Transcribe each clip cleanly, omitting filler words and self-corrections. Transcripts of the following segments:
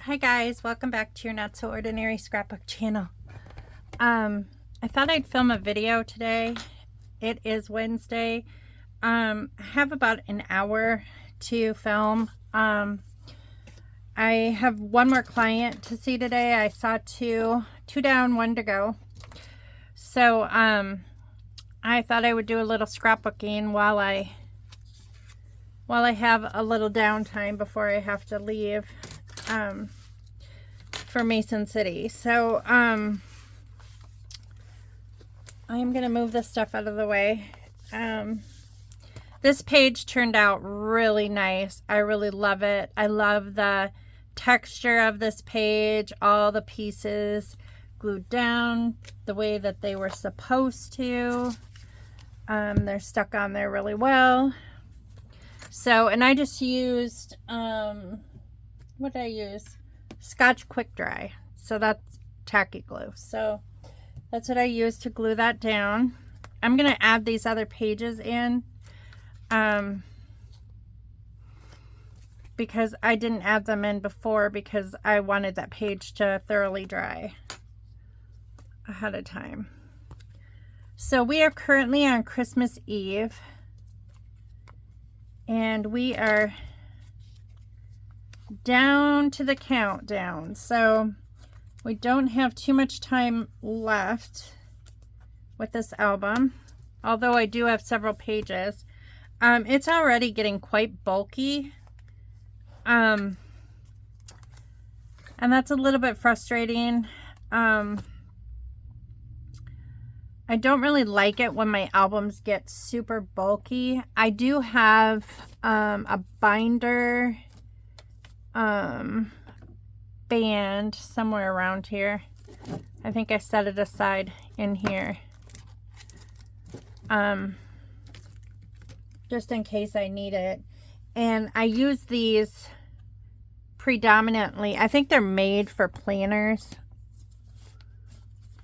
Hi guys, welcome back to your Not So Ordinary Scrapbook channel. I thought I'd film a video today. It is Wednesday. I have about an hour to film. I have one more client to see today. I saw two down, one to go. So I thought I would do a little scrapbooking while I have a little downtime before I have to leave for Mason City. So I am going to move this stuff out of the way. This page turned out really nice. I really love it. I love the texture of this page, all the pieces glued down the way that they were supposed to. They're stuck on there really well. So, and I just used, what did I use? Scotch Quick Dry. So that's tacky glue. So that's what I used to glue that down. I'm going to add these other pages in, because I didn't add them in before because I wanted that page to thoroughly dry ahead of time. So we are currently on Christmas Eve. And we are down to the countdown. So we don't have too much time left with this album, although I do have several pages. It's already getting quite bulky. And that's a little bit frustrating. I don't really like it when my albums get super bulky. I do have a binder band somewhere around here. I think I set it aside in here. Just in case I need it. And I use these predominantly. I think they're made for planners.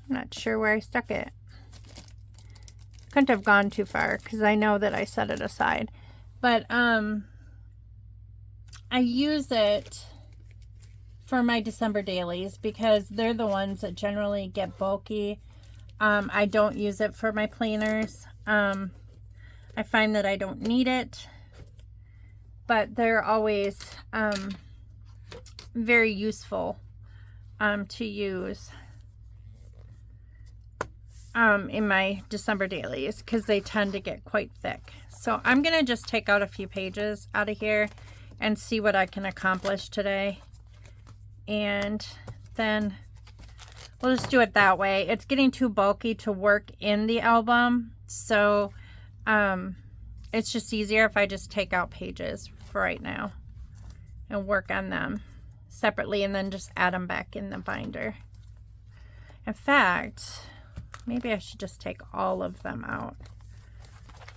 I'm not sure where I stuck it. Couldn't have gone too far because I know that I set it aside. But I use it for my December dailies because they're the ones that generally get bulky. I don't use it for my planners. I find that I don't need it, but they're always very useful to use in my December dailies because they tend to get quite thick. So I'm going to just take out a few pages out of here and see what I can accomplish today. And then we'll just do it that way. It's getting too bulky to work in the album. So it's just easier if I just take out pages for right now and work on them separately and then just add them back in the binder. In fact, maybe I should just take all of them out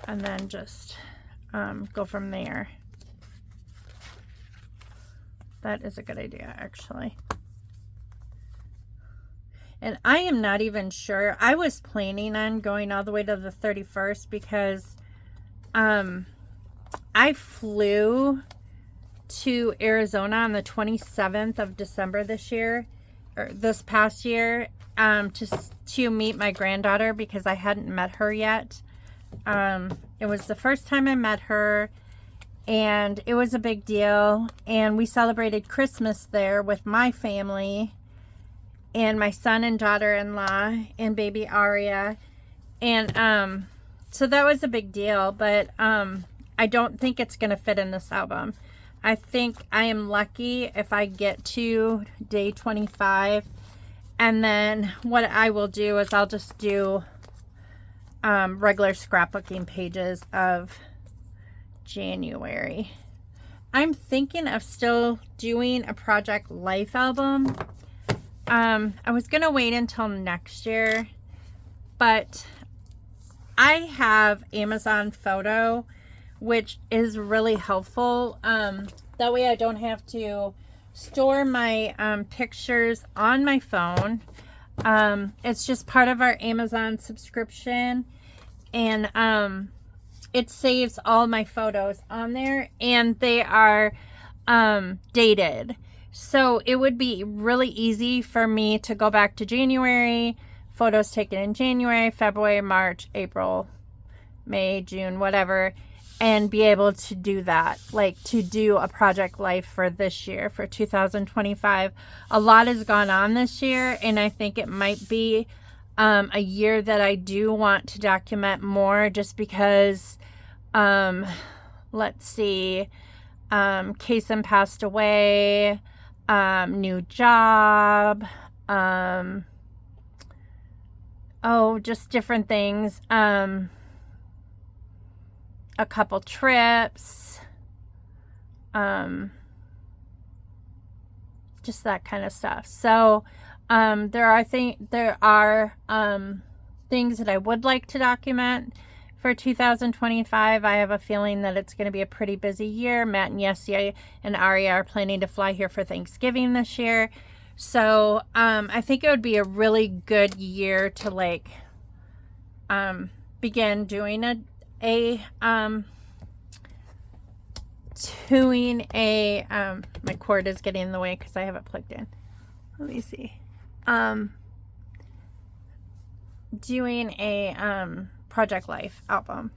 and then just go from there. That is a good idea, actually. And I am not even sure. I was planning on going all the way to the 31st because I flew to Arizona on the 27th of December this year, or this past year, to meet my granddaughter because I hadn't met her yet. It was the first time I met her, and it was a big deal. And we celebrated Christmas there with my family and my son and daughter-in-law and baby Aria. And so that was a big deal, but I don't think it's going to fit in this album. I think I am lucky if I get to day 25. And then what I will do is I'll just do regular scrapbooking pages of January. I'm thinking of still doing a Project Life album. I was going to wait until next year, but I have Amazon Photo, which is really helpful. That way I don't have to store my pictures on my phone. It's just part of our Amazon subscription, and it saves all my photos on there, and they are dated. So it would be really easy for me to go back to January, photos taken in January, February, March, April, May, June, whatever, and be able to do that, like to do a project life for this year, for 2025. A lot has gone on this year, and I think it might be a year that I do want to document more, just because, let's see, Kaysen passed away, new job, just different things, a couple trips, just that kind of stuff. So there are things that I would like to document for 2025. I have a feeling that it's going to be a pretty busy year. Matt and Yessia and Aria are planning to fly here for Thanksgiving this year. So I think it would be a really good year to like begin doing my cord is getting in the way because I have it plugged in. Let me see. Doing a Project Life album.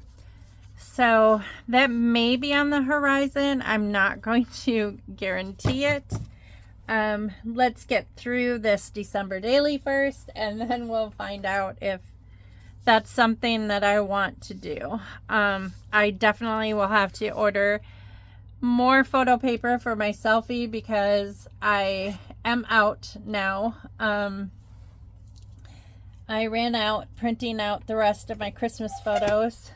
So that may be on the horizon. I'm not going to guarantee it. Let's get through this December daily first, and then we'll find out if that's something that I want to do. I definitely will have to order more photo paper for my selfie because I am out now. I ran out printing out the rest of my Christmas photos.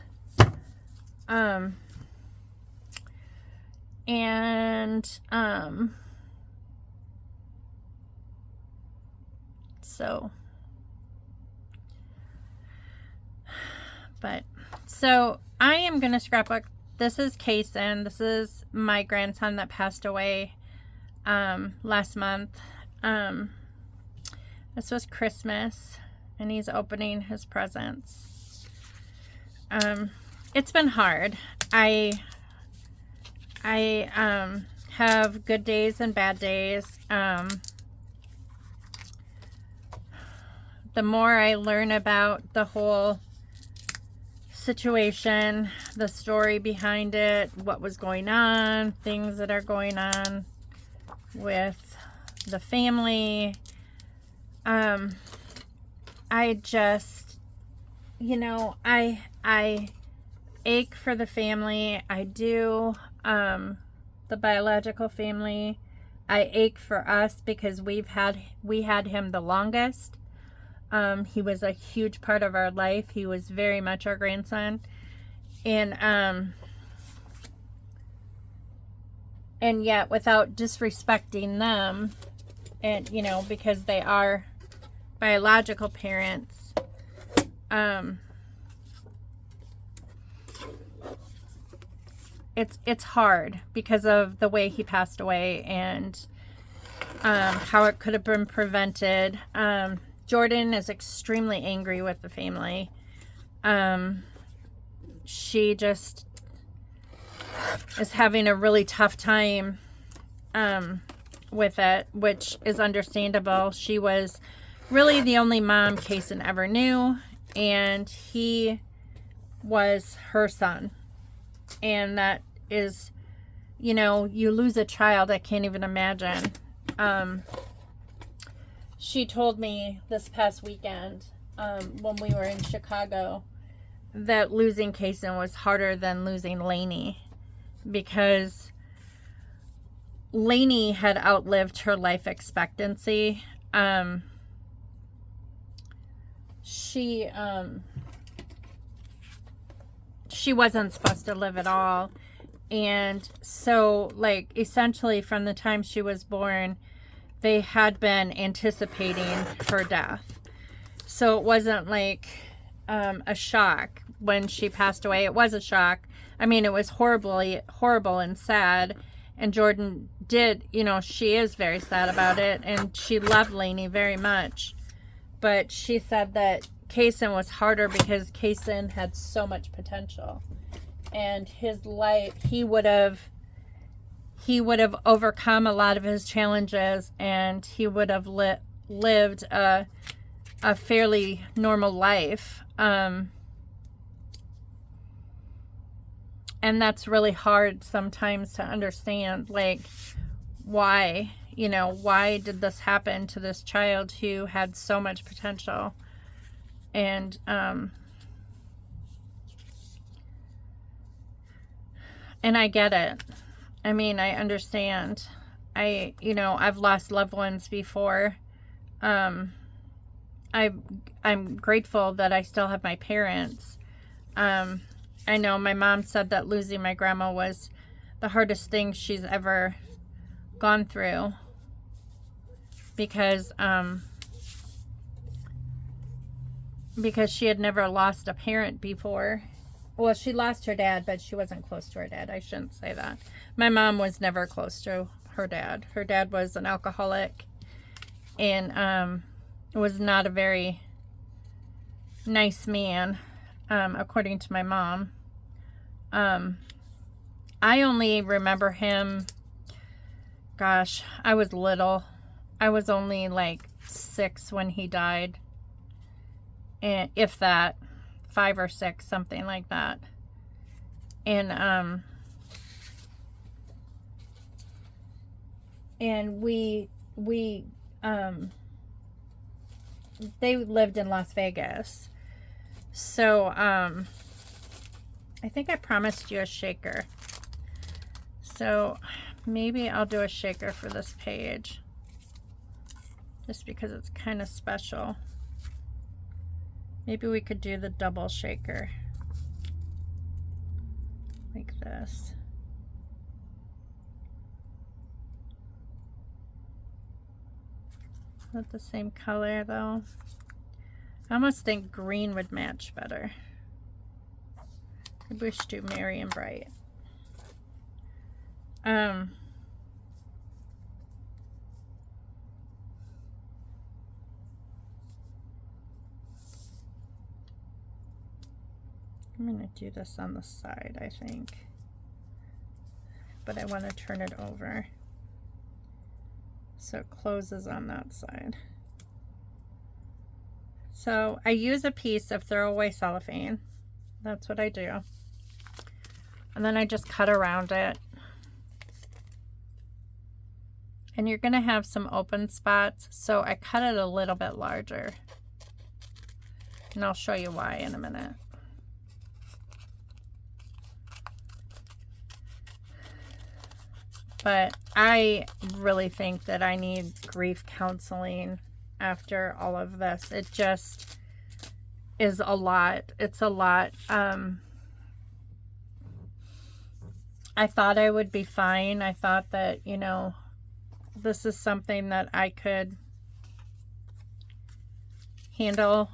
So I am going to scrapbook. This is Kaysen. This is my grandson that passed away last month. This was Christmas, and he's opening his presents. It's been hard. I have good days and bad days. The more I learn about the whole situation, the story behind it, what was going on, things that are going on with the family, I just, I ache for the family. I do, the biological family. I ache for us because we had him the longest. He was a huge part of our life. He was very much our grandson. And yet without disrespecting them, and, because they are biological parents, it's hard because of the way he passed away and how it could have been prevented. Jordan is extremely angry with the family. She just is having a really tough time with it, which is understandable. She was really the only mom Kaysen ever knew, and he was her son. And that is, you lose a child, I can't even imagine. She told me this past weekend, when we were in Chicago, that losing Kaysen was harder than losing Lainey, because Lainey had outlived her life expectancy. She wasn't supposed to live at all. And so, essentially from the time she was born, they had been anticipating her death. So it wasn't like a shock when she passed away. It was a shock. I mean, it was horrible and sad. And Jordan did, she is very sad about it. And she loved Lainey very much. But she said that Kaysen was harder because Kaysen had so much potential. And his life, he would have he would have overcome a lot of his challenges, and he would have lived a fairly normal life. And that's really hard sometimes to understand, like, why, you know, why did this happen to this child who had so much potential? And I get it. I mean, I understand. You know, I've lost loved ones before. I'm grateful that I still have my parents. I know my mom said that losing my grandma was the hardest thing she's ever gone through, because she had never lost a parent before. Well, she lost her dad, but she wasn't close to her dad. I shouldn't say that. My mom was never close to her dad. Her dad was an alcoholic, and was not a very nice man, according to my mom. I only remember him, gosh, I was little. I was only like 6 when he died. And if that, 5 or 6, something like that. And they lived in Las Vegas. So I think I promised you a shaker. So maybe I'll do a shaker for this page, just because it's kind of special. Maybe we could do the double shaker, like this. Not the same color though. I almost think green would match better. Maybe we should do Merry and Bright. I'm going to do this on the side, I think. But I want to turn it over so it closes on that side. So I use a piece of throwaway cellophane. That's what I do. And then I just cut around it. And you're going to have some open spots, so I cut it a little bit larger. And I'll show you why in a minute. But I really think that I need grief counseling after all of this. It just is a lot. It's a lot. I thought I would be fine. I thought that, you know, this is something that I could handle.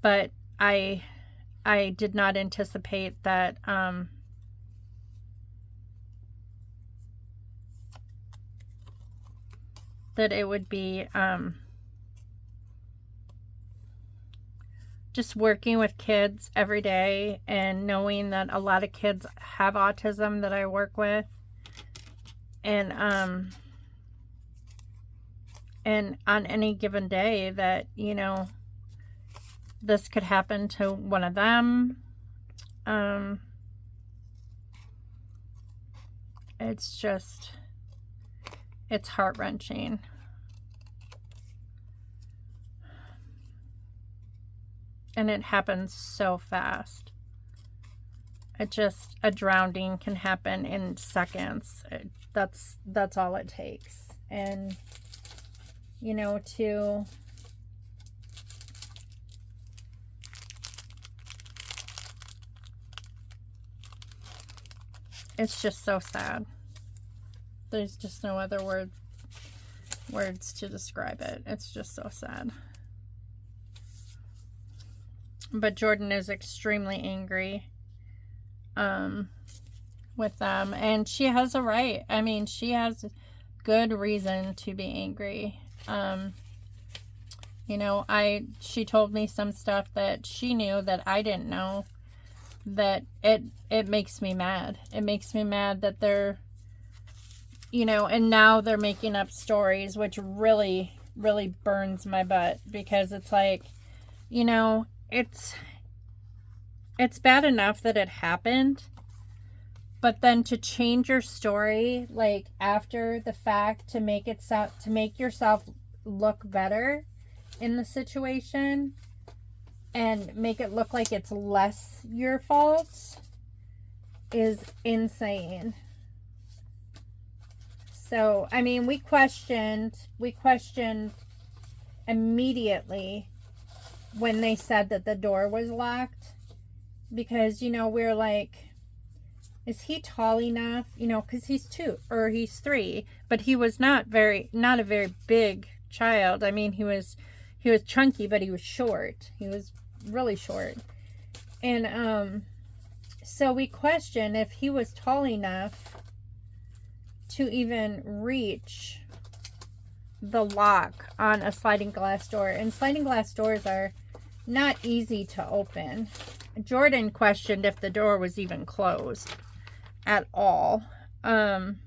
But I did not anticipate that that it would be just working with kids every day, and knowing that a lot of kids have autism that I work with, and on any given day that, you know, this could happen to one of them. It's just, it's heart-wrenching. And it happens so fast. A drowning can happen in seconds. That's all it takes. And, you know, it's just so sad. There's just no other words to describe it. It's just so sad. But Jordan is extremely angry with them, and she has a right. I mean, she has good reason to be angry. You know, she told me some stuff that she knew that I didn't know, that it makes me mad. It makes me mad that they're, you know, and now they're making up stories, which really, really burns my butt, because it's like, you know, it's bad enough that it happened, but then to change your story like after the fact to make yourself look better in the situation and make it look like it's less your fault is insane. So, I mean, we questioned immediately when they said that the door was locked, because, you know, we're like, is he tall enough? You know, because he's 3, but he was not a very big child. I mean, he was chunky, but he was short. He was really short. And so we questioned if he was tall enough to even reach the lock on a sliding glass door. And sliding glass doors are not easy to open. Jordan questioned if the door was even closed at all. And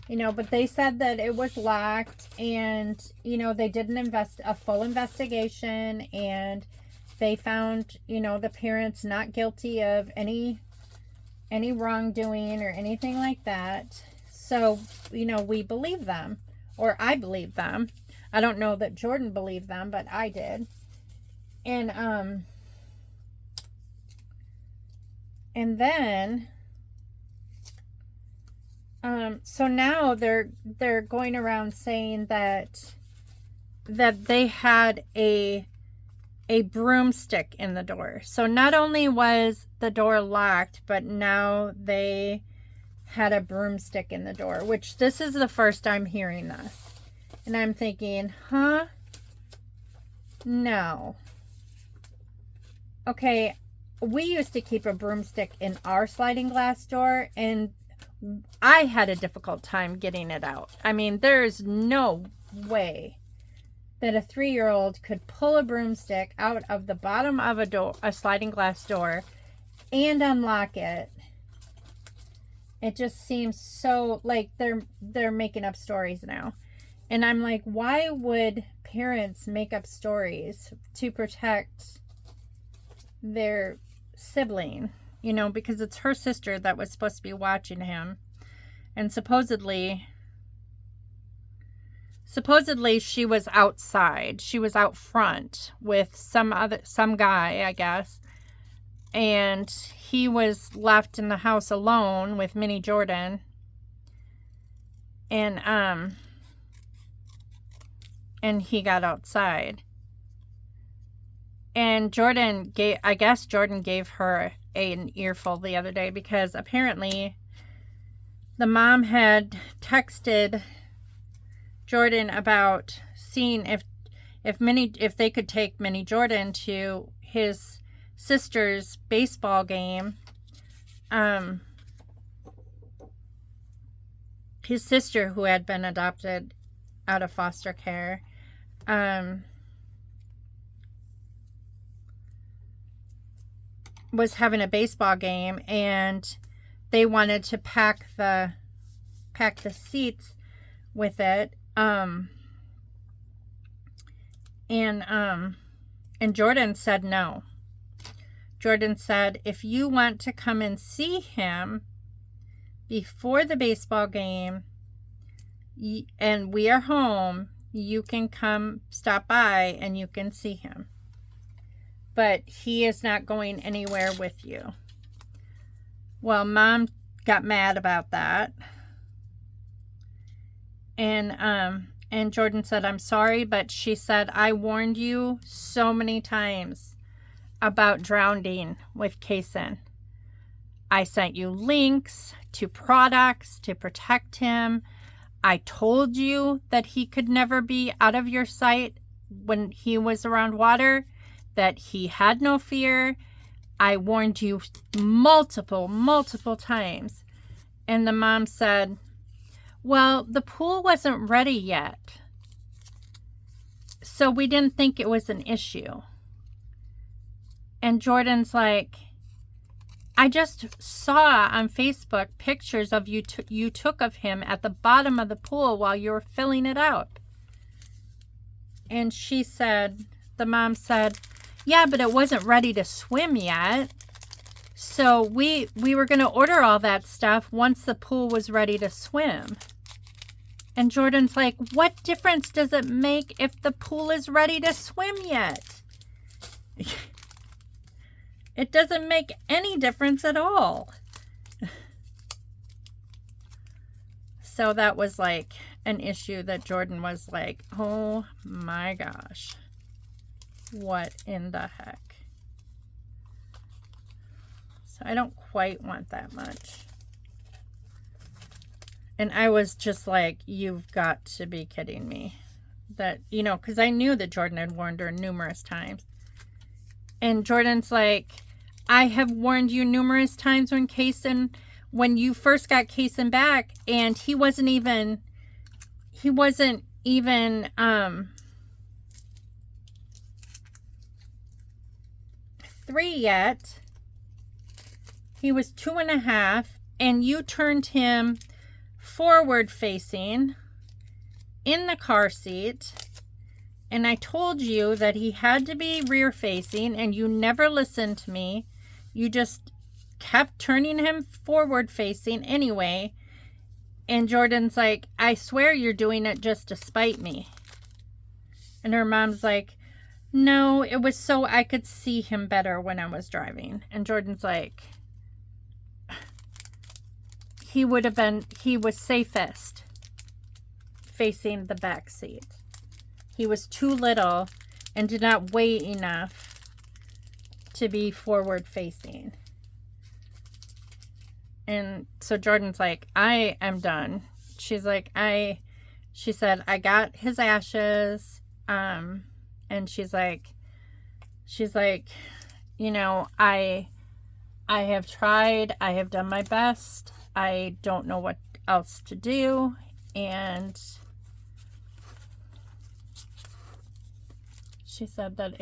you know, but they said that it was locked, and you know, they did a full investigation, and they found, you know, the parents not guilty of any wrongdoing or anything like that. So, you know, we believe them, or I believe them. I don't know that Jordan believed them, but I did. And then so now they're going around saying that they had a broomstick in the door. So not only was the door locked, but now they had a broomstick in the door, which this is the first I'm hearing this. And I'm thinking, huh? No. Okay, we used to keep a broomstick in our sliding glass door, and I had a difficult time getting it out. I mean, there's no way that a 3-year-old could pull a broomstick out of the bottom of a sliding glass door and unlock it. It just seems so like they're making up stories now. And I'm like, why would parents make up stories to protect their sibling? You know, because it's her sister that was supposed to be watching him. And supposedly she was outside. She was out front with some guy, I guess. And he was left in the house alone with Minnie Jordan. And he got outside. And Jordan gave her an earful the other day, because apparently the mom had texted Jordan about seeing if they could take Minnie Jordan to his sister's baseball game. His sister, who had been adopted out of foster care, was having a baseball game, and they wanted to pack the seats with it. And Jordan said no. Jordan said, if you want to come and see him before the baseball game and we are home, you can come stop by and you can see him. But he is not going anywhere with you. Well, Mom got mad about that. And Jordan said, I'm sorry, but she said, I warned you so many times about drowning with Kaysen. I sent you links to products to protect him. I told you that he could never be out of your sight when he was around water, that he had no fear. I warned you multiple times. And the mom said, well, the pool wasn't ready yet. So we didn't think it was an issue. And Jordan's like, I just saw on Facebook pictures of you took of him at the bottom of the pool while you were filling it out. And she said, the mom said, yeah, but it wasn't ready to swim yet. So we were going to order all that stuff once the pool was ready to swim. And Jordan's like, what difference does it make if the pool is ready to swim yet? It doesn't make any difference at all. So that was like an issue that Jordan was like, oh my gosh, what in the heck? So I don't quite want that much. And I was just like, you've got to be kidding me. That, you know, because I knew that Jordan had warned her numerous times. And Jordan's like, I have warned you numerous times when you first got Kason back, and he wasn't even 3 yet. He was 2.5, and you turned him forward facing in the car seat. And I told you that he had to be rear facing, and you never listened to me. You just kept turning him forward facing anyway. And Jordan's like, I swear you're doing it just to spite me. And her mom's like, no, it was so I could see him better when I was driving. And Jordan's like, he was safest facing the back seat. He was too little and did not weigh enough to be forward facing. And so Jordan's like, I am done. She's like, she said, I got his ashes. And she's like, you know, I have tried, I have done my best. I don't know what else to do. And she said that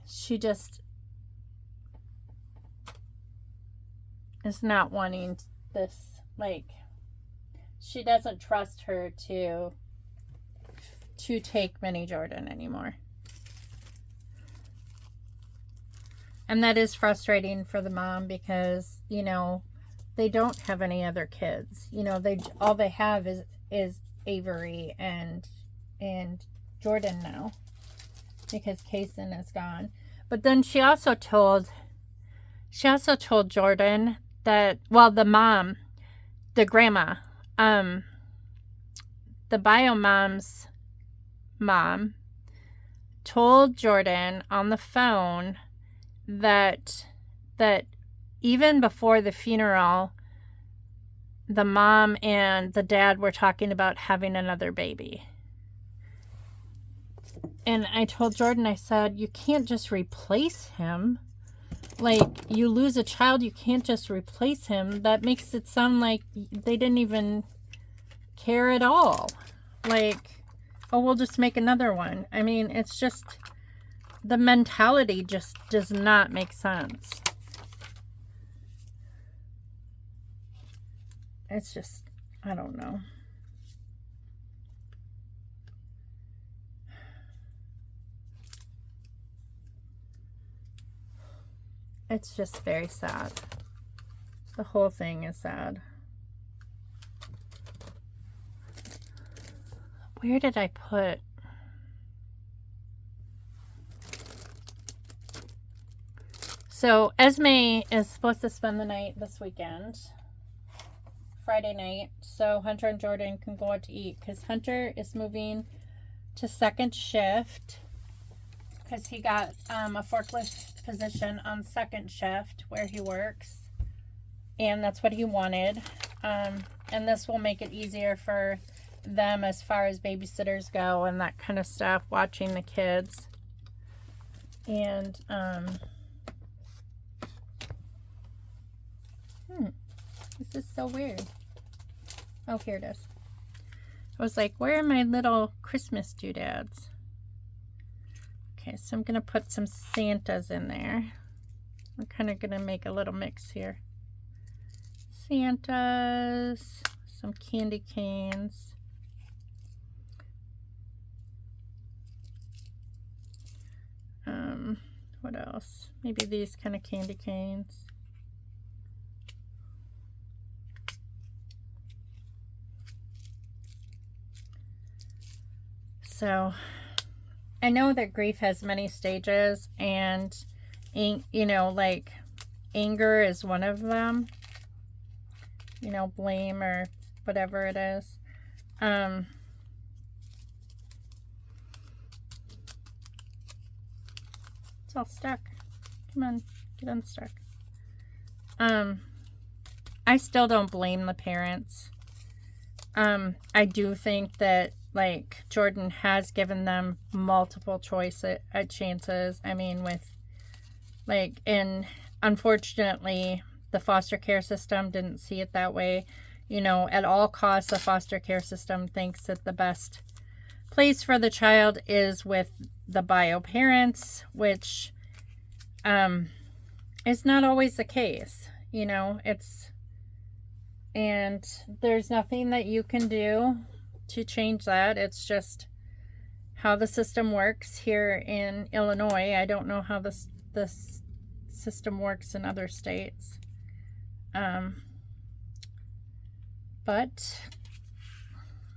she just is not wanting this, like, she doesn't trust her to take Mini Jordan anymore. And that is frustrating for the mom because, you know, they don't have any other kids. You know, all they have is Avery and Jordan now because Kason is gone. But then she also told Jordan that, well, the mom, the grandma, the bio mom's mom told Jordan on the phone that even before the funeral, the mom and the dad were talking about having another baby. And I told Jordan, I said, you can't just replace him. Like, you lose a child, you can't just replace him. That makes it sound like they didn't even care at all. Like, oh, we'll just make another one. I mean, it's just, the mentality just does not make sense. It's just, I don't know. It's just very sad. The whole thing is sad. Where did I put? So Esme is supposed to spend the night this weekend, Friday night, so Hunter and Jordan can go out to eat because Hunter is moving to second shift because he got a forklift position on second shift where he works, and that's what he wanted. And this will make it easier for them as far as babysitters go and that kind of stuff, watching the kids. And this is so weird. Oh, here it is. I was like, where are my little Christmas doodads? Okay, so I'm going to put some Santas in there. We're kind of going to make a little mix here. Santas, some candy canes. What else? Maybe these kind of candy canes. So I know that grief has many stages, and you know, like anger is one of them, you know, blame or whatever it is. It's all stuck. Come on, get unstuck. I still don't blame the parents. I do think that, like, Jordan has given them multiple chances. I mean, with, like, and unfortunately, the foster care system didn't see it that way. You know, at all costs, the foster care system thinks that the best place for the child is with the bio parents, which is not always the case. You know, and there's nothing that you can do to change that. It's just how the system works here in Illinois. I don't know how this system works in other states. But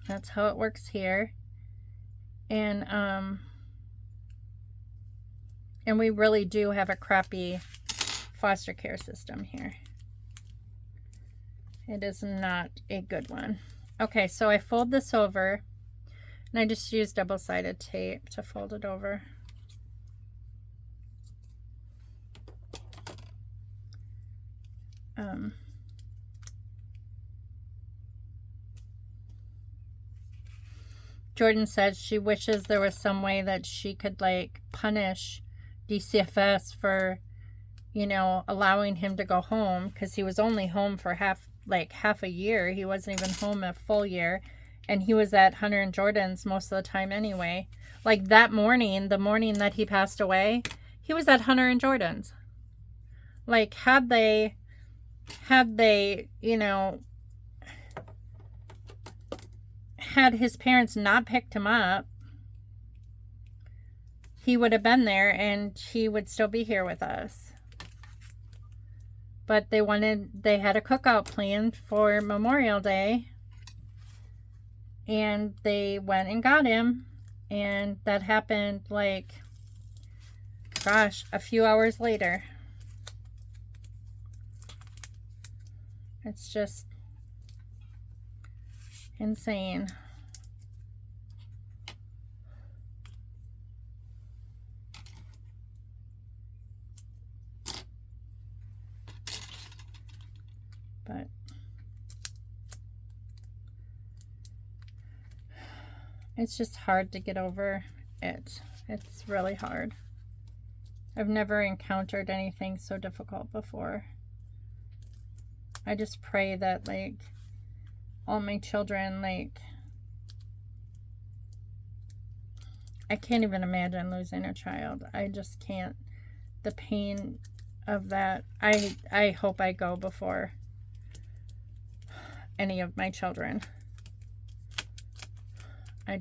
that's how it works here. And we really do have a crappy foster care system here. It is not a good one. Okay, so I fold this over, and I just use double-sided tape to fold it over. Jordan says she wishes there was some way that she could, like, punish DCFS for, you know, allowing him to go home, because he was only home for half a year. He wasn't even home a full year, and he was at Hunter and Jordan's most of the time anyway. Like that morning, the morning that he passed away, he was at Hunter and Jordan's. Like, had they, you know, had his parents not picked him up, he would have been there and he would still be here with us. But they had a cookout planned for Memorial Day, and they went and got him, and that happened, like, gosh, a few hours later. It's just insane. But it's just hard to get over it. It's really hard. I've never encountered anything so difficult before. I just pray that, like, all my children, like, I can't even imagine losing a child. I just can't. The pain of that. I hope I go before any of my children. I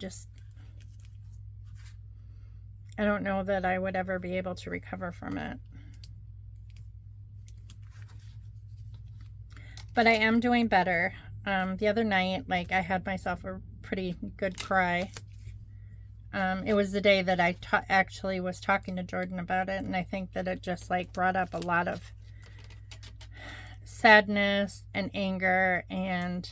don't know that I would ever be able to recover from it. But I am doing better. The other night, like, I had myself a pretty good cry. It was the day that I actually was talking to Jordan about it, and I think that it just, like, brought up a lot of sadness and anger and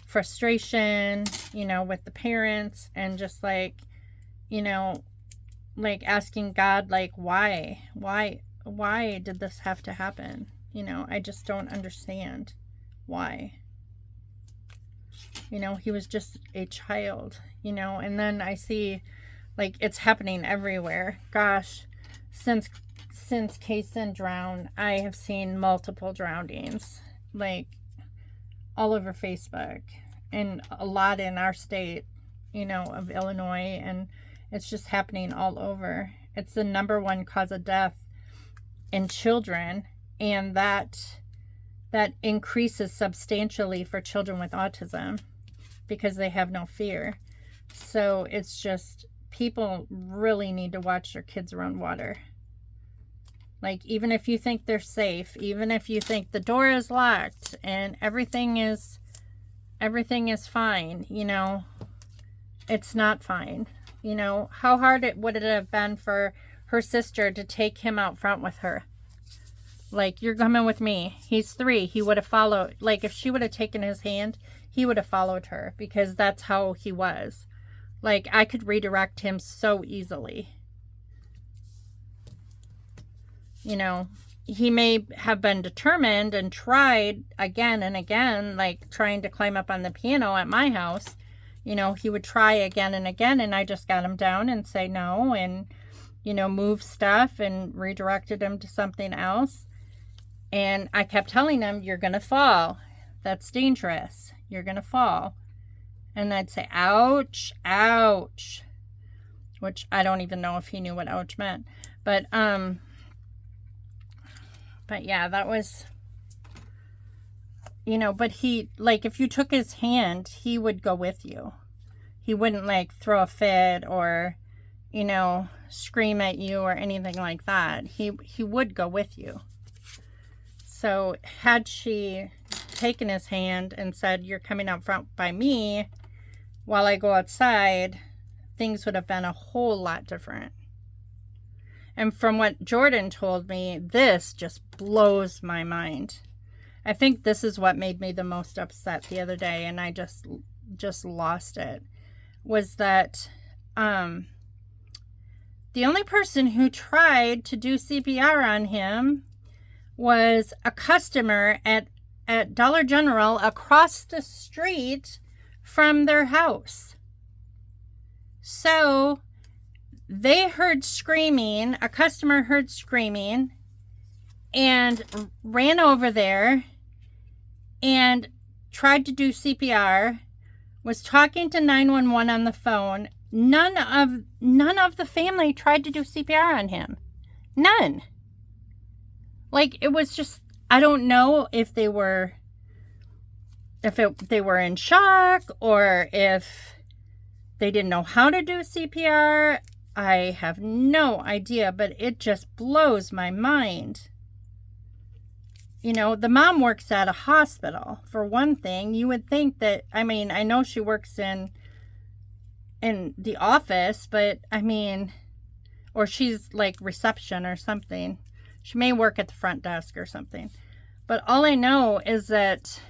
frustration, you know, with the parents, and just, like, you know, like, asking God, like, why did this have to happen? You know, I just don't understand why. You know, he was just a child, you know, and then I see, like, it's happening everywhere. Gosh, since Kaysen drowned, I have seen multiple drownings, like, all over Facebook. and a lot in our state, you know, of Illinois, and it's just happening all over. It's the #1 cause of death in children, and that increases substantially for children with autism because they have no fear. So it's just, people really need to watch their kids around water. Like, even if you think they're safe, even if you think the door is locked and everything is fine, you know, it's not fine. You know, how hard would it have been for her sister to take him out front with her? Like, you're coming with me. He's 3. He would have followed. Like, if she would have taken his hand, he would have followed her, because that's how he was. Like, I could redirect him so easily. You know, he may have been determined and tried again and again, like trying to climb up on the piano at my house. You know, he would try again and again, and I just got him down and say no, and, you know, move stuff and redirected him to something else. And I kept telling him, you're going to fall. That's dangerous. You're going to fall. And I'd say, ouch, ouch. Which I don't even know if he knew what ouch meant. But yeah, that was, you know, but he, like, if you took his hand, he would go with you. He wouldn't, like, throw a fit or, you know, scream at you or anything like that. He would go with you. So had she taken his hand and said, you're coming out front by me while I go outside, things would have been a whole lot different. And from what Jordan told me, this just blows my mind. I think this is what made me the most upset the other day, and I just lost it, was that the only person who tried to do CPR on him was a customer at Dollar General across the street from their house. So they heard screaming, a customer heard screaming, and ran over there and tried to do CPR, was talking to 911 on the phone. None of the family tried to do CPR on him. None. Like, it was just, I don't know if they were in shock or if they didn't know how to do CPR. I have no idea, but it just blows my mind. You know, the mom works at a hospital, for one thing. You would think that, I mean, I know she works in the office, but I mean, or she's like reception or something. She may work at the front desk or something. But all I know is that,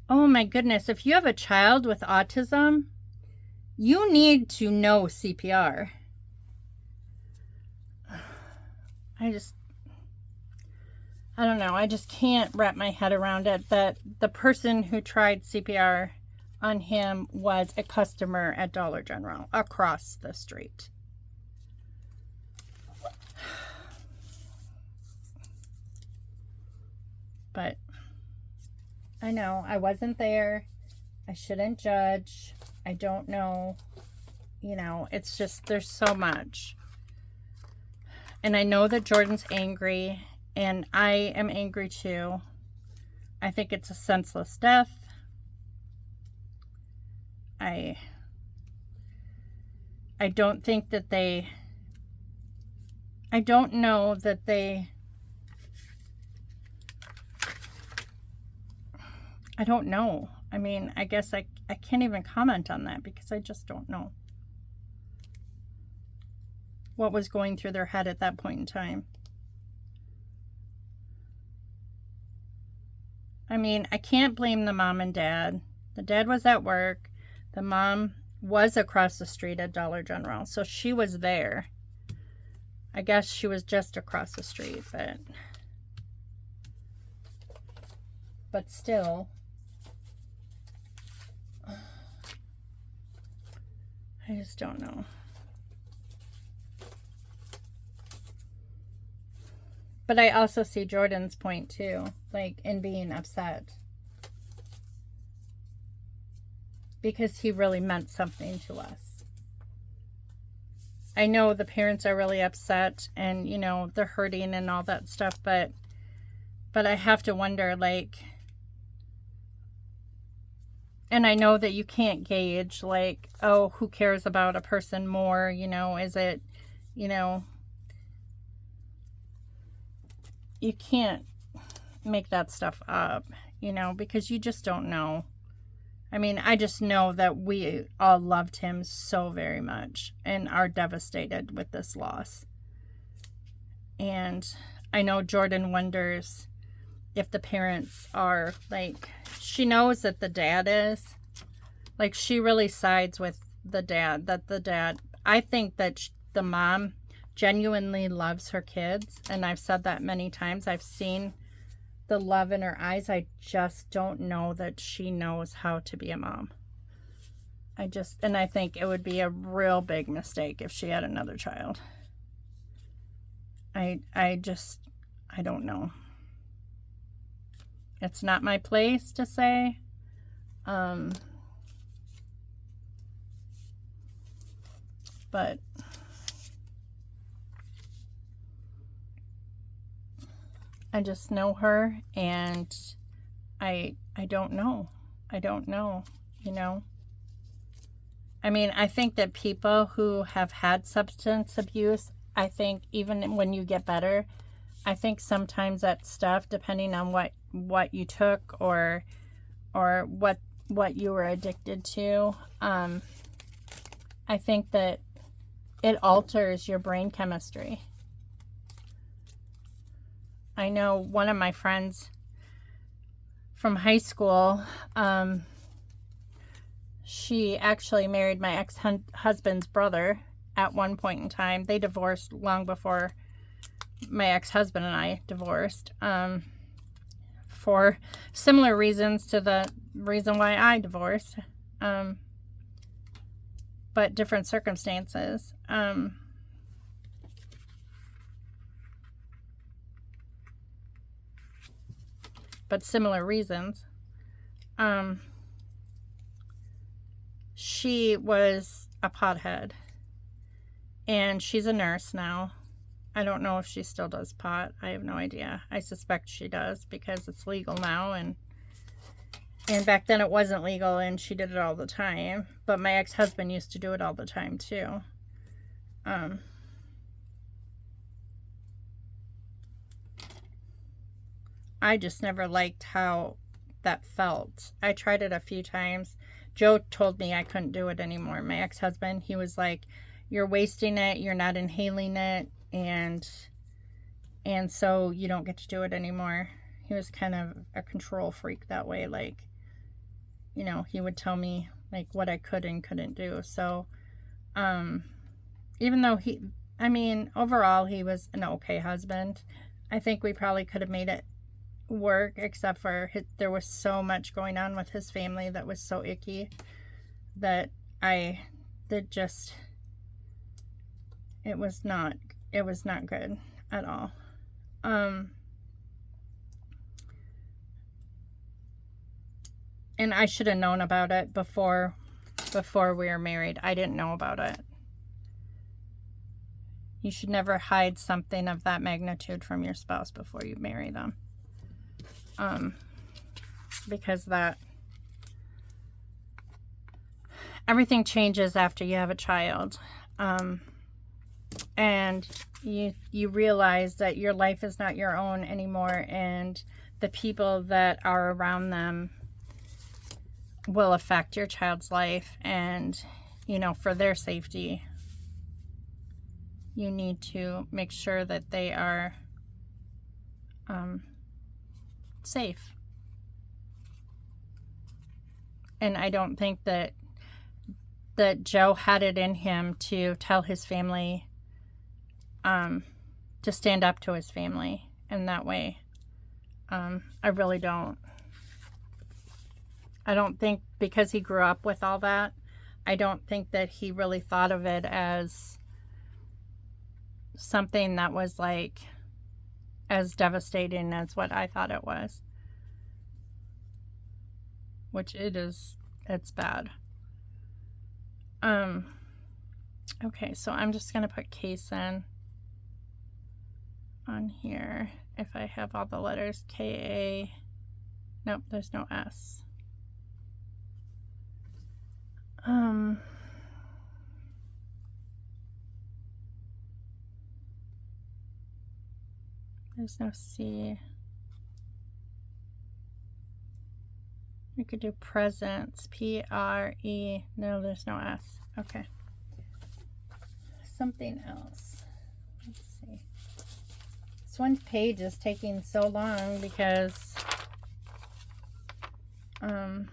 oh my goodness, if you have a child with autism, you need to know CPR. I don't know. I just can't wrap my head around it that the person who tried CPR on him was a customer at Dollar General across the street. But I know I wasn't there. I shouldn't judge. I don't know. You know, it's just, there's so much. And I know that Jordan's angry, and I am angry too. I think it's a senseless death. I don't think that I don't know that I don't know. I mean, I guess I can't even comment on that because I just don't know what was going through their head at that point in time. I mean, I can't blame the mom and dad. The dad was at work. The mom was across the street at Dollar General, so she was there. I guess she was just across the street, but still, I just don't know. But I also see Jordan's point too, like, in being upset. because he really meant something to us. I know the parents are really upset and, you know, they're hurting and all that stuff, but I have to wonder, like, and I know that you can't gauge, like, oh, who cares about a person more, you know, is it, you know, you can't make that stuff up, you know, because you just don't know. I mean, I just know that we all loved him so very much and are devastated with this loss. And I know Jordan wonders if the parents are, like, she knows that the dad is. Like, she really sides with the dad, I think that the mom genuinely loves her kids. And I've said that many times. I've seen the love in her eyes. I just don't know that she knows how to be a mom. And I think it would be a real big mistake if she had another child. I don't know. It's not my place to say. But I just know her, and I don't know. I don't know, you know. I mean, I think that people who have had substance abuse, I think even when you get better, I think sometimes that stuff, depending on what you took or what you were addicted to, I think that it alters your brain chemistry. I know one of my friends from high school, she actually married my ex-husband's brother at one point in time. They divorced long before my ex-husband and I divorced, for similar reasons to the reason why I divorced, but different circumstances. But similar reasons. She was a pothead, and she's a nurse now. I don't know if she still does pot. I have no idea. I suspect she does because it's legal now, and back then it wasn't legal, and she did it all the time. But my ex-husband used to do it all the time too. I just never liked how that felt. I tried it a few times. Joe told me I couldn't do it anymore. My ex-husband, he was like, you're wasting it, you're not inhaling it, and so you don't get to do it anymore. He was kind of a control freak that way. Like, you know, he would tell me like what I could and couldn't do. So even though overall he was an okay husband, I think we probably could have made it work, except for there was so much going on with his family that was so icky that it was not good at all. And I should have known about it before we were married. I didn't know about it. You should never hide something of that magnitude from your spouse before you marry them. Because everything changes after you have a child. And you realize that your life is not your own anymore, and the people that are around them will affect your child's life, and, you know, for their safety, you need to make sure that they are safe. And I don't think that Joe had it in him to tell his family, to stand up to his family in that way. I really don't. I don't think, because he grew up with all that, I don't think that he really thought of it as something that was like as devastating as what I thought it was. Which it is, it's bad. Okay, so I'm just going to put Kaysen on here. If I have all the letters, K-A, nope, there's no S. There's no C. We could do presence, P-R-E. No, there's no S. Okay. Something else. Let's see. This one page is taking so long because I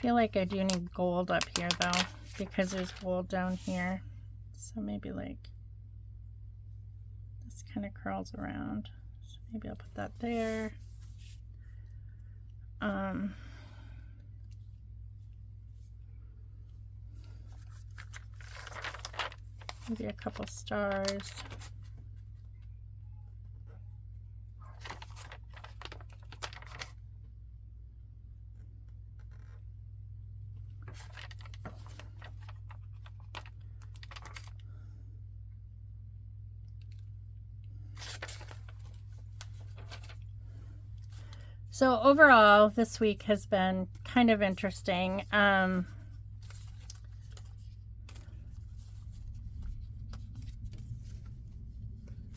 feel like I do need gold up here though, because there's gold down here. So maybe like this kind of curls around. So maybe I'll put that there. Maybe a couple stars. So overall, this week has been kind of interesting. I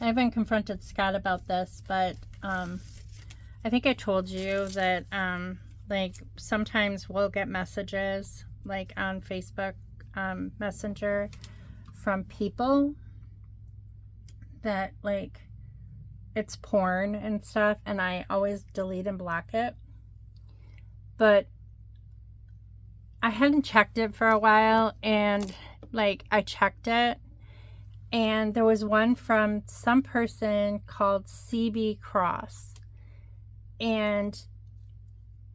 haven't confronted Scott about this, but I think I told you that like sometimes we'll get messages like on Facebook Messenger from people that like it's porn and stuff, and I always delete and block it. But I hadn't checked it for a while, and like I checked it, and there was one from some person called CB Cross, and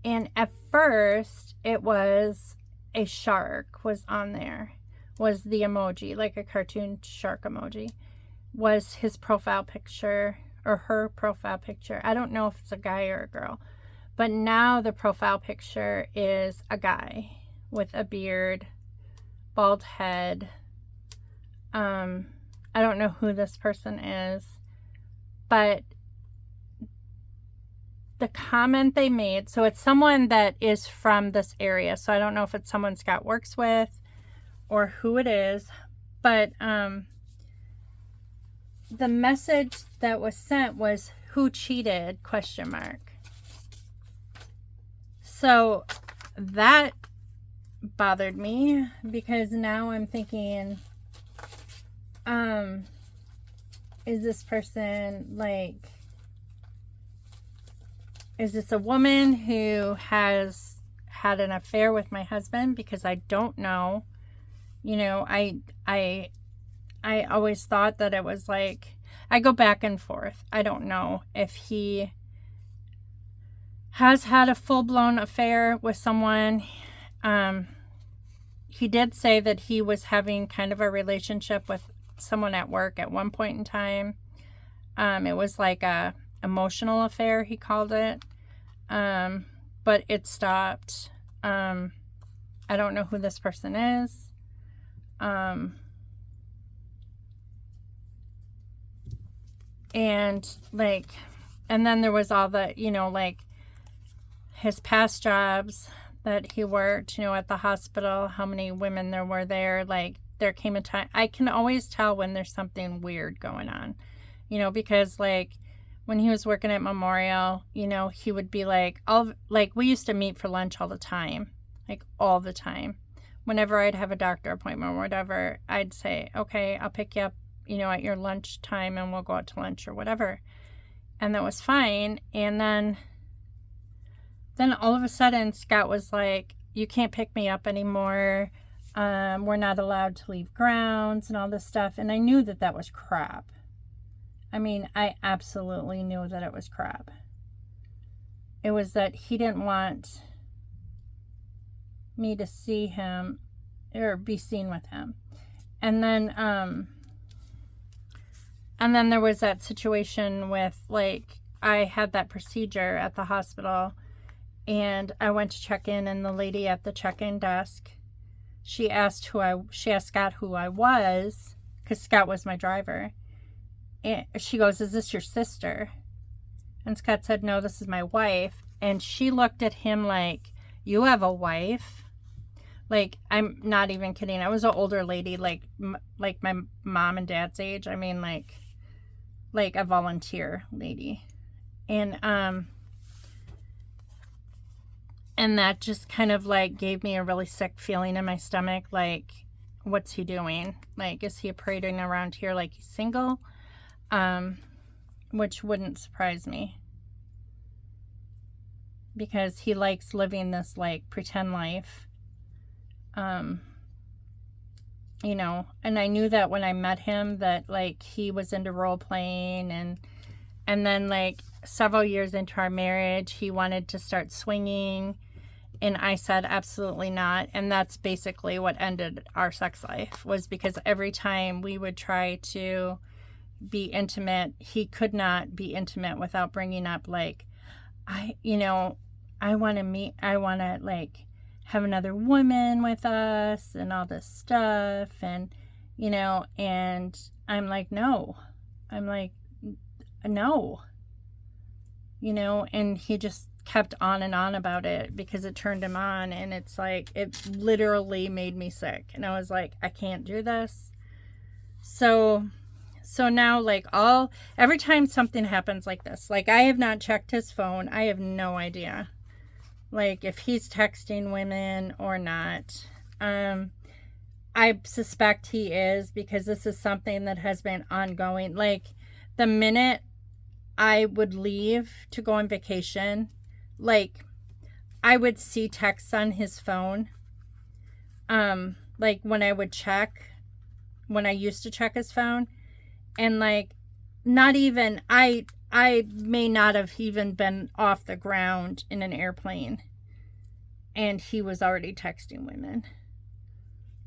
at first it was a shark was on there, was the emoji, like a cartoon shark emoji, was his profile picture or her profile picture. I don't know if it's a guy or a girl, but now the profile picture is a guy with a beard, bald head. I don't know who this person is, but the comment they made, so it's someone that is from this area, so I don't know if it's someone Scott works with or who it is, but the message that was sent was who cheated ? So that bothered me because now I'm thinking, is this person like, is this a woman who has had an affair with my husband? Because I don't know. You know, I always thought that it was like, I go back and forth. I don't know if he has had a full-blown affair with someone. He did say that he was having kind of a relationship with someone at work at one point in time. It was like a emotional affair, he called it. But it stopped. I don't know who this person is. And like, and then there was all the, you know, like his past jobs that he worked, you know, at the hospital, how many women there were there. Like there came a time, I can always tell when there's something weird going on, you know, because like when he was working at Memorial, you know, he would be like, we used to meet for lunch all the time, like all the time. Whenever I'd have a doctor appointment or whatever, I'd say, okay, I'll pick you up, you know, at your lunch time and we'll go out to lunch or whatever. And that was fine. And then all of a sudden Scott was like, you can't pick me up anymore. We're not allowed to leave grounds and all this stuff. And I knew that that was crap. I mean, I absolutely knew that it was crap. It was that he didn't want me to see him or be seen with him. And then there was that situation with, like, I had that procedure at the hospital, And I went to check in, and the lady at the check-in desk, she asked Scott who I was, because Scott was my driver. And she goes, "Is this your sister?" And Scott said, "No, this is my wife." And she looked at him like, "You have a wife?" Like, I'm not even kidding. I was an older lady, like my mom and dad's age. I mean, like a volunteer lady. And that just kind of like gave me a really sick feeling in my stomach. Like, what's he doing? Like, is he parading around here like he's single? Which wouldn't surprise me, because he likes living this like pretend life. You know, and I knew that when I met him, that like he was into role playing, and then like several years into our marriage, he wanted to start swinging, and I said absolutely not. And that's basically what ended our sex life, was because every time we would try to be intimate, he could not be intimate without bringing up like, I want to like have another woman with us and all this stuff, and and I'm like, no. And he just kept on and on about it because it turned him on, and it's like, it literally made me sick, and I was like, I can't do this. So now, like, every time something happens like this, like, I have not checked his phone. I have no idea, like, if he's texting women or not. I suspect he is, because this is something that has been ongoing. Like, the minute I would leave to go on vacation, like, I would see texts on his phone. Like, when I used to check his phone, and like, not even, I may not have even been off the ground in an airplane, and he was already texting women,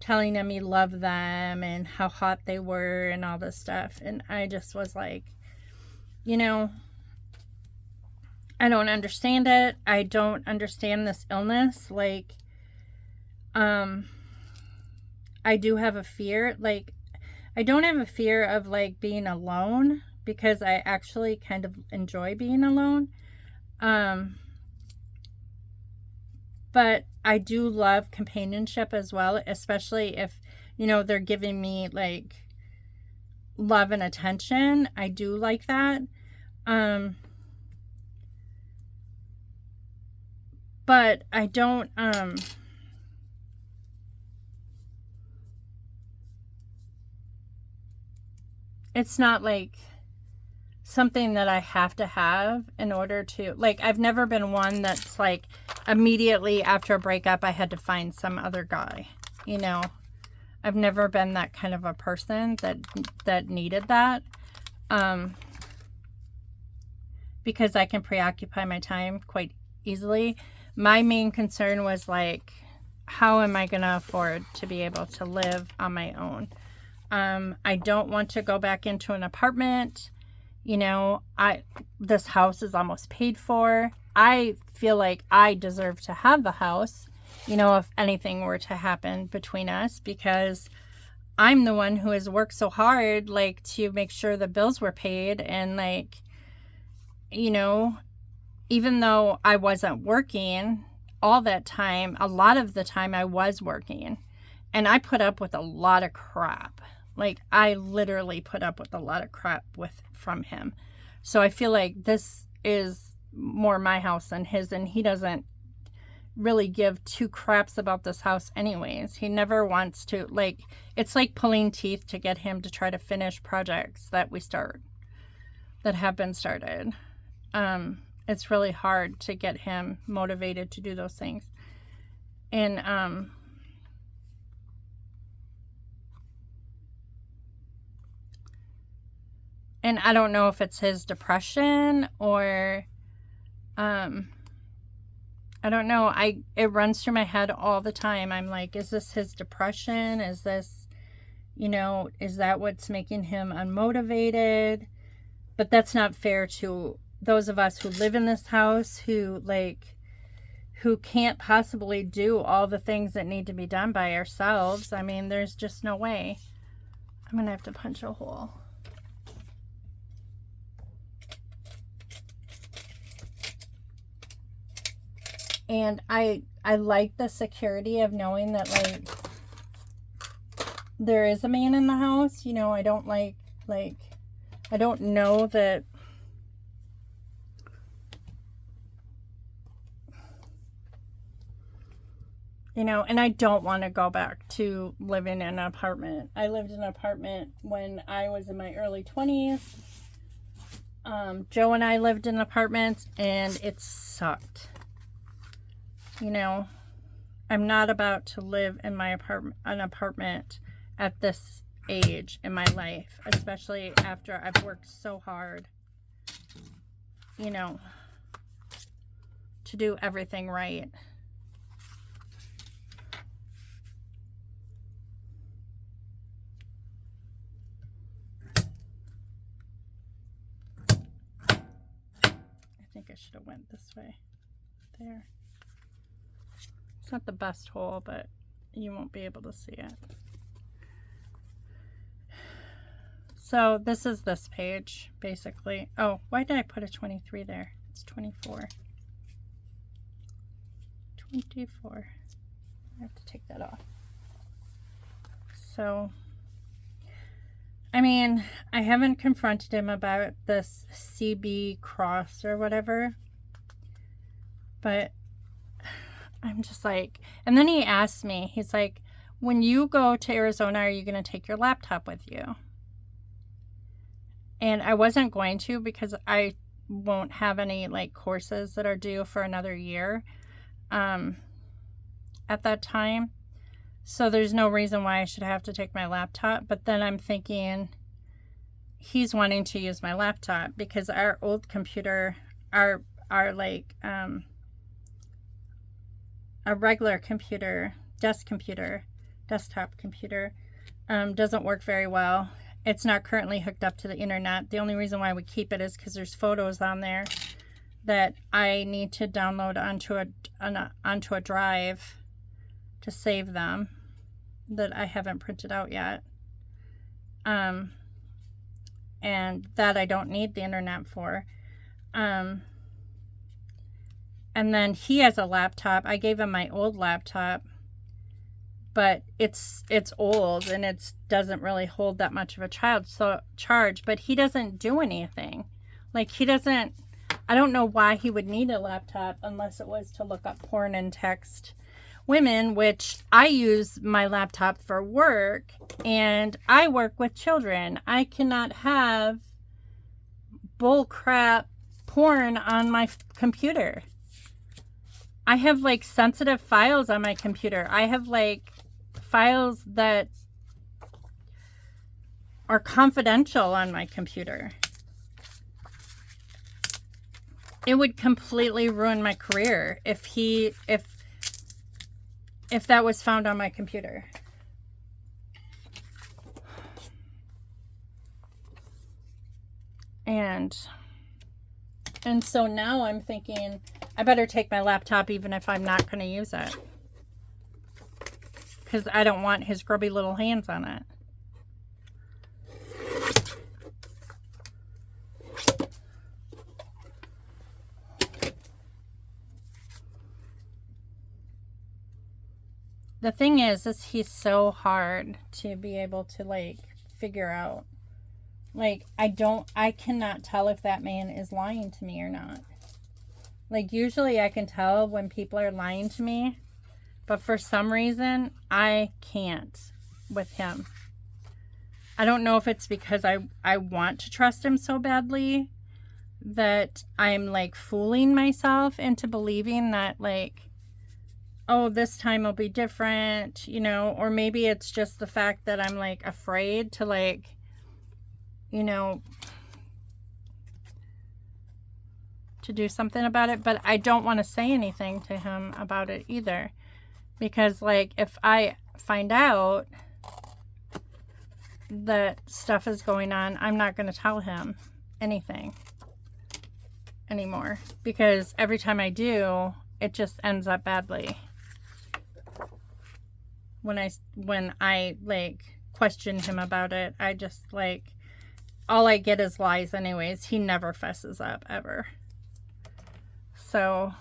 telling them he loved them and how hot they were and all this stuff. And I just was like, I don't understand it. I don't understand this illness. Like, I do have a fear. Like, I don't have a fear of like being alone, because I actually kind of enjoy being alone. But I do love companionship as well, especially if, they're giving me like love and attention. I do like that. But I don't, it's not like something that I have to have in order to, like, I've never been one that's like immediately after a breakup I had to find some other guy. I've never been that kind of a person that needed that, because I can preoccupy my time quite easily. My main concern was like, how am I going to afford to be able to live on my own? I don't want to go back into an apartment. This house is almost paid for. I feel like I deserve to have the house, if anything were to happen between us, because I'm the one who has worked so hard, like, to make sure the bills were paid. And like, even though I wasn't working all that time, a lot of the time I was working, and I put up with a lot of crap. Like, I literally put up with a lot of crap from him. So I feel like this is more my house than his, and he doesn't really give two craps about this house anyways. He never wants to, like, it's like pulling teeth to get him to try to finish projects that have been started. It's really hard to get him motivated to do those things. And I don't know if it's his depression or I don't know. It runs through my head all the time. I'm like, is this his depression? Is this, is that what's making him unmotivated? But that's not fair to those of us who live in this house, who, like, who can't possibly do all the things that need to be done by ourselves. I mean, there's just no way. I'm going to have to punch a hole. And I like the security of knowing that, like, there is a man in the house. You know, I don't like, I don't know that, you know, and I don't want to go back to living in an apartment. I lived in an apartment when I was in my early 20s. Joe and I lived in apartments, and it sucked. You know, I'm not about to live in my an apartment at this age in my life, especially after I've worked so hard, you know, to do everything right. I think I should have went this way. There. It's not the best hole, but you won't be able to see it. So this is this page, basically. Oh, why did I put a 23 there? It's 24. 24. I have to take that off. So, I mean, I haven't confronted him about this CB cross or whatever, but I'm just like, and then he asked me, he's like, when you go to Arizona, are you going to take your laptop with you? And I wasn't going to, because I won't have any like courses that are due for another year at that time. So there's no reason why I should have to take my laptop. But then I'm thinking he's wanting to use my laptop because our old computer, our like a regular computer, desktop computer, doesn't work very well. It's not currently hooked up to the internet. The only reason why we keep it is because there's photos on there that I need to download onto a drive to save them that I haven't printed out yet. And that I don't need the internet for. And then he has a laptop. I gave him my old laptop, but it's old and it doesn't really hold that much of a charge, but he doesn't do anything. Like, he doesn't, I don't know why he would need a laptop unless it was to look up porn and text women, which I use my laptop for work, and I work with children. I cannot have bull crap porn on my computer. I have like sensitive files on my computer. I have like files that are confidential on my computer. It would completely ruin my career if that was found on my computer. And so now I'm thinking I better take my laptop even if I'm not going to use it, because I don't want his grubby little hands on it. The thing is he's so hard to be able to like figure out. Like, I cannot tell if that man is lying to me or not. Like, usually I can tell when people are lying to me, but for some reason, I can't with him. I don't know if it's because I want to trust him so badly that I'm, like, fooling myself into believing that, like, oh, this time will be different, you know, or maybe it's just the fact that I'm, like, afraid to, like, you know, to do something about it, but I don't want to say anything to him about it either, because like if I find out that stuff is going on, I'm not going to tell him anything anymore, because every time I do, it just ends up badly. When I like question him about it, I just like, all I get is lies anyways. He never fesses up ever. So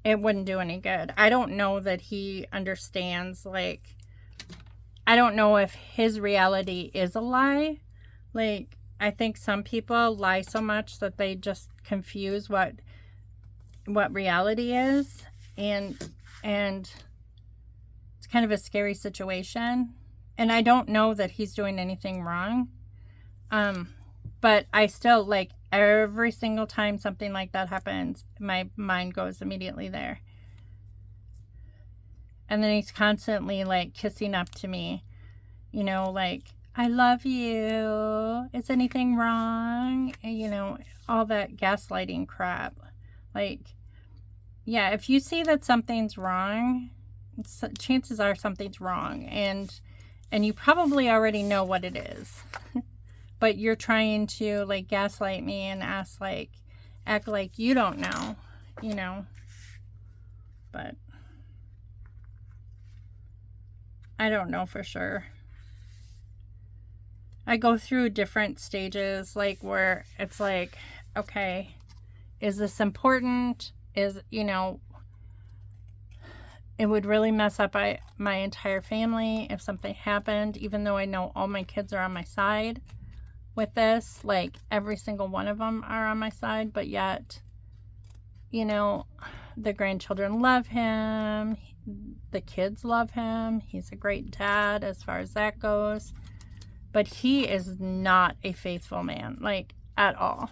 it wouldn't do any good. I don't know that he understands, like, I don't know if his reality is a lie. Like, I think some people lie so much that they just confuse what reality is, and it's kind of a scary situation. And I don't know that he's doing anything wrong. But I still, like, every single time something like that happens, my mind goes immediately there. And then he's constantly, like, kissing up to me, you know, like, I love you. Is anything wrong? And, you know, all that gaslighting crap. Like, yeah, if you see that something's wrong, chances are something's wrong. And you probably already know what it is. But you're trying to, like, gaslight me and act like you don't know, you know. But I don't know for sure. I go through different stages, like, where it's like, okay, is this important? Is, you know, it would really mess up my entire family if something happened, even though I know all my kids are on my side with this. Like, every single one of them are on my side, but yet, you know, the grandchildren love him. The kids love him. He's a great dad as far as that goes. But he is not a faithful man, like, at all.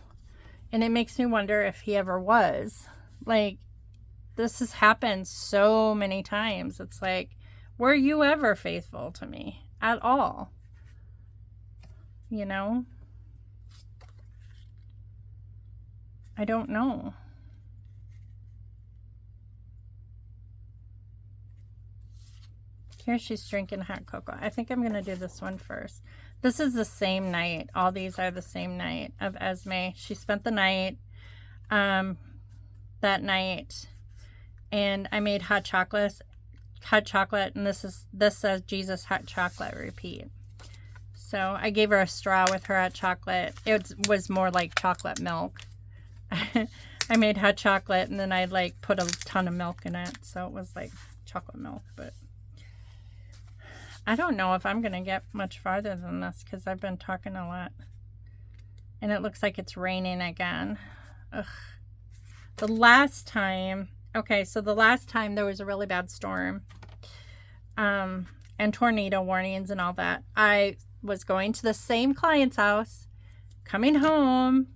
And it makes me wonder if he ever was. Like, this has happened so many times. It's like, were you ever faithful to me at all? You know? I don't know. Here she's drinking hot cocoa. I think I'm going to do this one first. This is the same night. All these are the same night of Esme. She spent the night that night, and I made hot chocolate, and this says Jesus hot chocolate repeat. So I gave her a straw with her hot chocolate. It was more like chocolate milk. I made hot chocolate, and then I, like, put a ton of milk in it, so it was like chocolate milk. But I don't know if I'm gonna get much farther than this because I've been talking a lot, and it looks like it's raining again. Ugh. The last time there was a really bad storm, and tornado warnings and all that. I was going to the same client's house, coming home,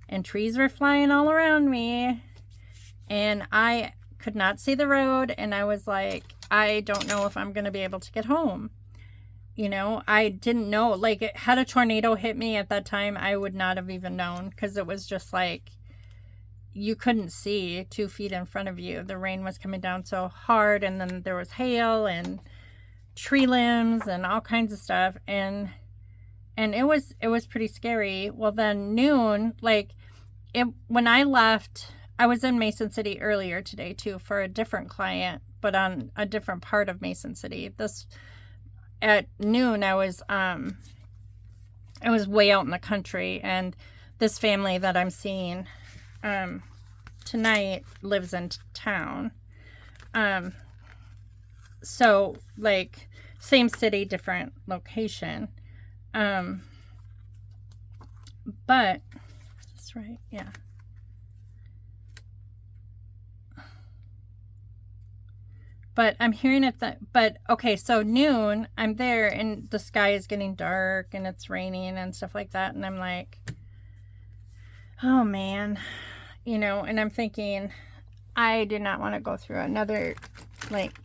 and trees were flying all around me, and I could not see the road, and I was like, I don't know if I'm going to be able to get home. You know, I didn't know. Like, had a tornado hit me at that time, I would not have even known, because it was just like, you couldn't see 2 feet in front of you. The rain was coming down so hard, and then there was hail and tree limbs and all kinds of stuff, and it was pretty scary. Well, then noon, like, when I left, I was in Mason City earlier today too for a different client, but on a different part of Mason City. At noon, I was way out in the country, and this family that I'm seeing tonight lives in town. So, like, same city, different location. But that's right, yeah. But I'm hearing it but okay, so noon, I'm there, and the sky is getting dark, and it's raining and stuff like that, and I'm like, oh man, you know, and I'm thinking, I did not want to go through another, like,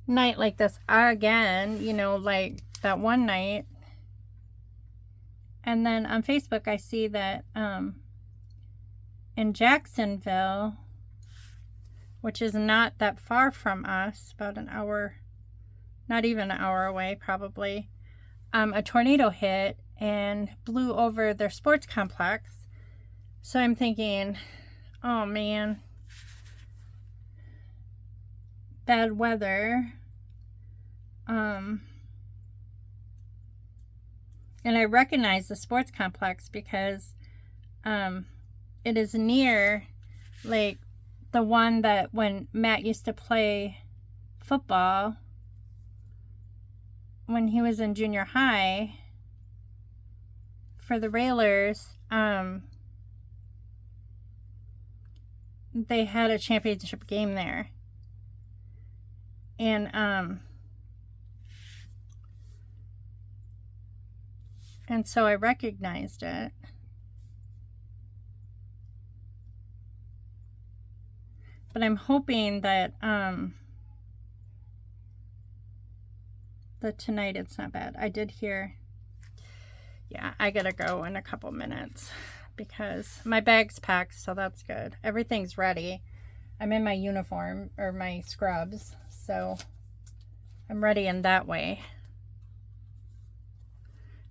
night like this again, you know, like that one night. And then on Facebook, I see that in Jacksonville, which is not that far from us, about an hour, not even an hour away probably, a tornado hit and blew over their sports complex. So I'm thinking, oh man, bad weather. And I recognize the sports complex because it is near, like, the one that when Matt used to play football when he was in junior high for the Railers. They had a championship game there. And so I recognized it. But I'm hoping that tonight it's not bad. I did hear, yeah, I gotta go in a couple minutes because my bag's packed, so that's good. Everything's ready. I'm in my uniform or my scrubs, so I'm ready in that way.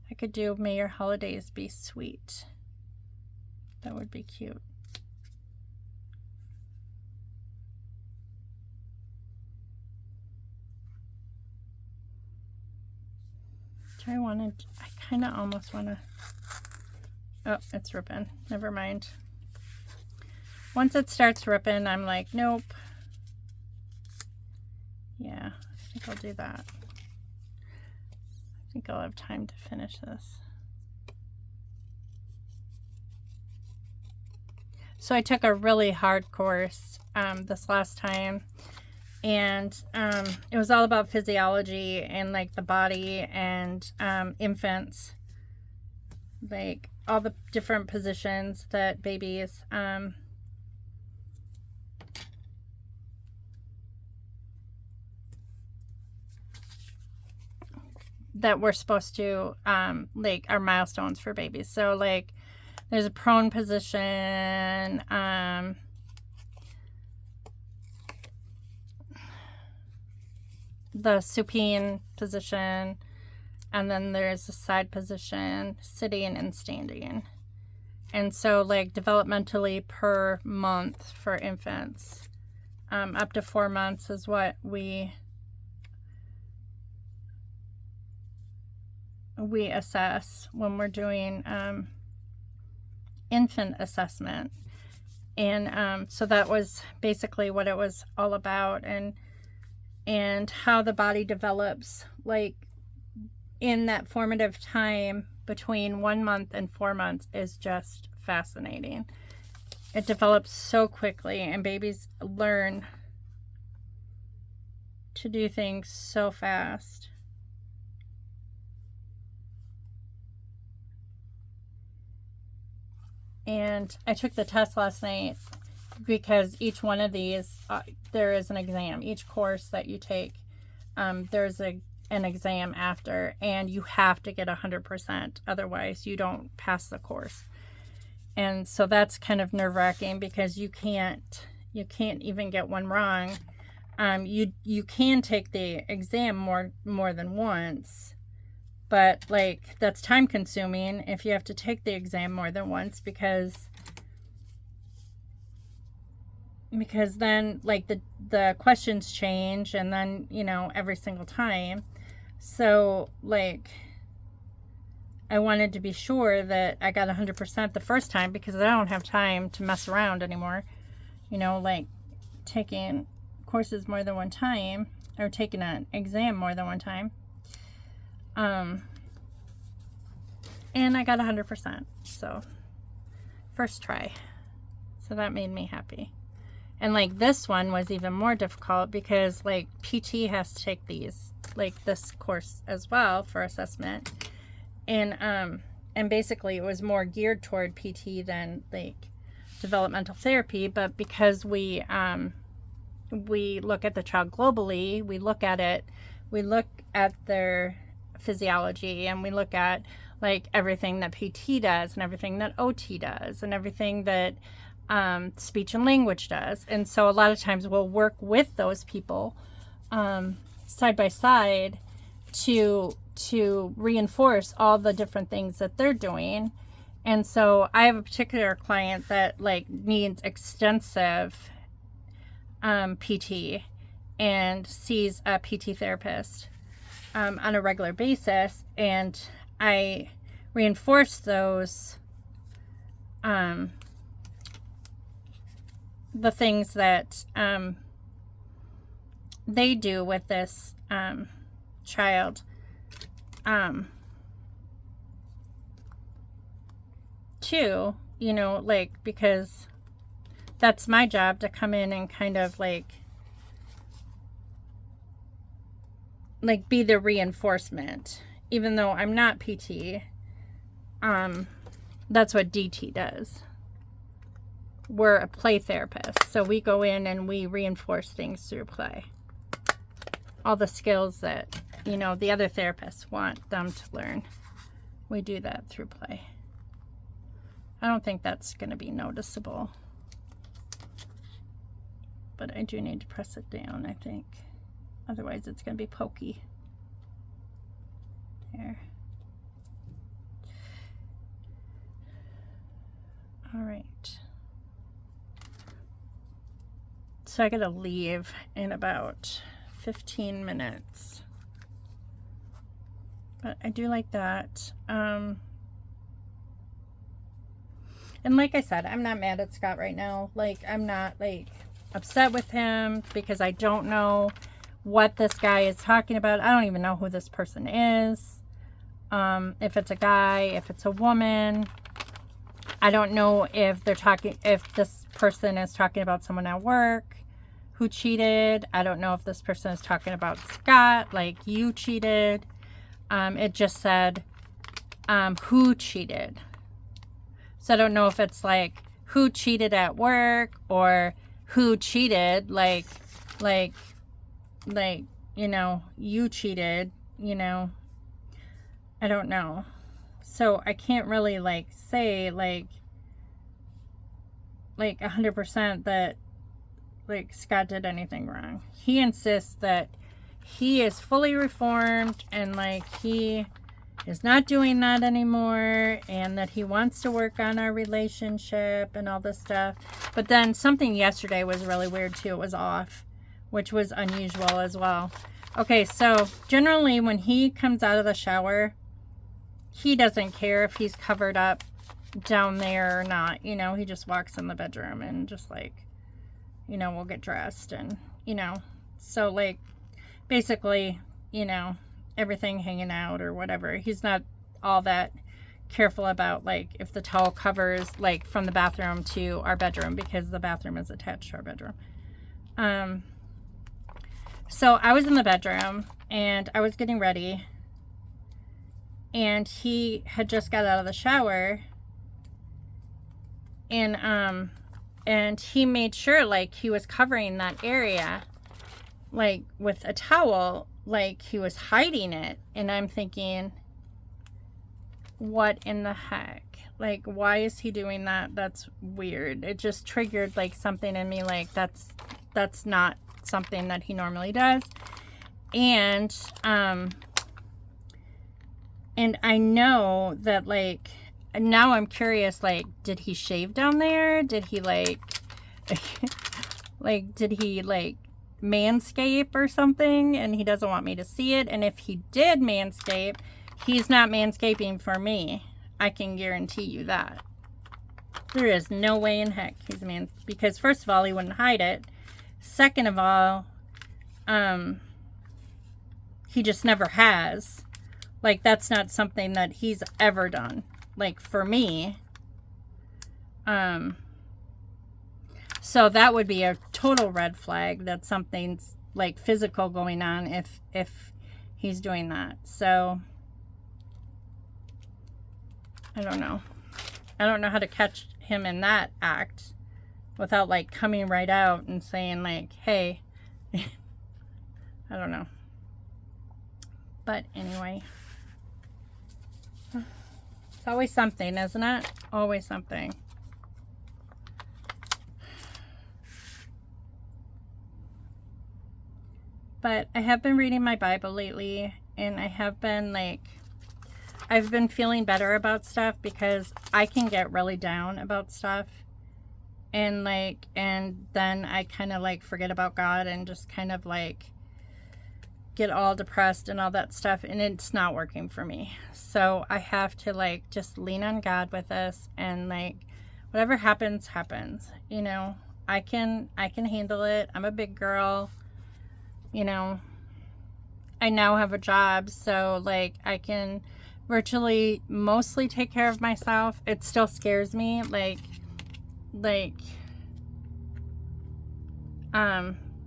I could do May Your Holidays Be Sweet. That would be cute. I kind of almost want to, oh, it's ripping. Never mind. Once it starts ripping, I'm like, nope. Yeah, I think I'll do that. I think I'll have time to finish this. So I took a really hard course this last time. And it was all about physiology and like the body and infants, like all the different positions that babies that we're supposed to like are milestones for babies. So like there's a prone position, the supine position, and then there's the side position, sitting and standing. And so like developmentally per month for infants, up to 4 months is what we assess when we're doing infant assessment. And so that was basically what it was all about, and how the body develops like in that formative time between 1 month and 4 months is just fascinating. It develops so quickly and babies learn to do things so fast. And I took the test last night because each one of these, there is an exam. Each course that you take, there's an exam after, and you have to get 100%. Otherwise, you don't pass the course. And so that's kind of nerve-wracking because you can't even get one wrong. You can take the exam more than once, but like that's time consuming if you have to take the exam more than once because then like the questions change, and then every single time. So like I wanted to be sure that I got 100% the first time because I don't have time to mess around anymore, like taking courses more than one time or taking an exam more than one time. And I got 100%, so first try. So that made me happy. And like this one was even more difficult because like PT has to take this course as well for assessment. And basically it was more geared toward PT than like developmental therapy, but because we look at the child globally, we look at their physiology, and we look at like everything that PT does and everything that OT does and everything that speech and language does. And so a lot of times we'll work with those people side by side to reinforce all the different things that they're doing. And so I have a particular client that like needs extensive PT, and sees a PT therapist on a regular basis, and I reinforce those the things that they do with this child. Too, you know, like, because that's my job to come in and kind of like be the reinforcement, even though I'm not PT. That's what DT does. We're a play therapist, so we go in and we reinforce things through play. All the skills that, you know, the other therapists want them to learn, we do that through play. I don't think that's going to be noticeable, but I do need to press it down, I think. Otherwise it's going to be pokey. There. All right. So I got to leave in about 15 minutes. But I do like that. And like I said, I'm not mad at Scott right now. Like, I'm not like upset with him because I don't know what this guy is talking about. I don't even know who this person is. If it's a guy, if it's a woman. I don't know if if this person is talking about someone at work who cheated. I don't know if this person is talking about Scott, like, you cheated. It just said who cheated. So I don't know if it's like who cheated at work or who cheated, like, you know, you cheated, you know. I don't know. So I can't really like say like 100% that like Scott did anything wrong. He insists that he is fully reformed and like he is not doing that anymore, and that he wants to work on our relationship and all this stuff. But then something yesterday was really weird too. It was off, which was unusual as well. Okay, so generally when he comes out of the shower, he doesn't care if he's covered up down there or not. You know, he just walks in the bedroom and just like, you know, we'll get dressed and, you know, so like basically, you know, everything hanging out or whatever. He's not all that careful about like if the towel covers like from the bathroom to our bedroom, because the bathroom is attached to our bedroom. So I was in the bedroom and I was getting ready, and he had just got out of the shower, and he made sure like he was covering that area like with a towel, like he was hiding it. And I'm thinking, what in the heck? Like, why is he doing that? That's weird. It just triggered like something in me, like that's not something that he normally does. And I know that like now I'm curious, like, did he shave down there? Did he like did he like manscape or something and he doesn't want me to see it? And if he did manscape, he's not manscaping for me. I can guarantee you that. There is no way in heck he's because first of all, he wouldn't hide it. Second of all, he just never has. Like, that's not something that he's ever done. Like, for me. So that would be a total red flag that something's like physical going on if he's doing that. So I don't know. I don't know how to catch him in that act without like coming right out and saying like, hey, I don't know. But anyway, it's always something, isn't it? Always something. But I have been reading my Bible lately, and I have been like, I've been feeling better about stuff because I can get really down about stuff. And like, and then I kind of like forget about God and just kind of like get all depressed and all that stuff, and it's not working for me. So I have to like just lean on God with this, and like whatever happens, you know. I can handle it. I'm a big girl, you know. I now have a job, so like I can virtually mostly take care of myself. It still scares me, like the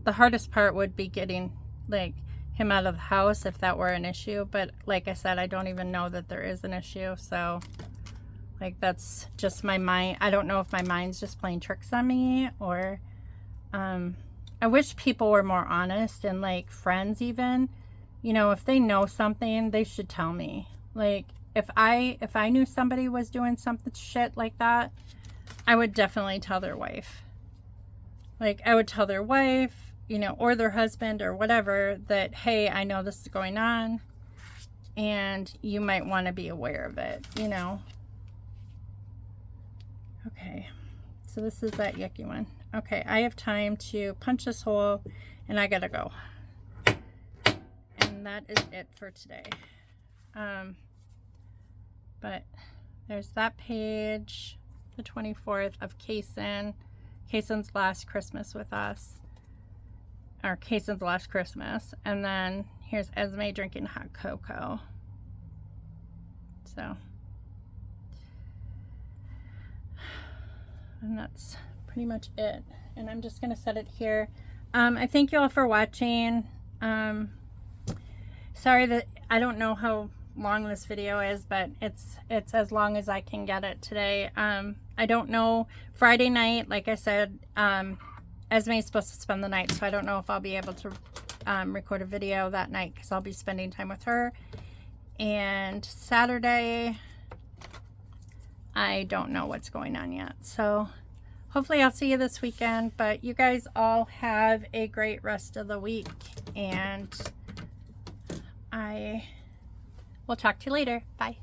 hardest part would be getting like him out of the house if that were an issue, but like I said, I don't even know that there is an issue. So like that's just my mind. I don't know if my mind's just playing tricks on me, or I wish people were more honest, and like friends even, you know, if they know something, they should tell me. Like if I knew somebody was doing something shit like that, I would definitely tell their wife. Like I would tell their wife, you know, or their husband or whatever, that, hey, I know this is going on and you might want to be aware of it, you know. Okay, so this is that yucky one. Okay, I have time to punch this hole and I gotta go. And that is it for today. But there's that page, the 24th of Kaysen's last Christmas with us, or Kaysen's last Christmas. And then here's Esme drinking hot cocoa. So, and that's pretty much it. And I'm just gonna set it here. I thank you all for watching. Sorry that I don't know how long this video is, but it's as long as I can get it today. I don't know, Friday night, like I said, Esme is supposed to spend the night, so I don't know if I'll be able to record a video that night, because I'll be spending time with her. And Saturday, I don't know what's going on yet, so hopefully I'll see you this weekend. But you guys all have a great rest of the week, and I will talk to you later. Bye.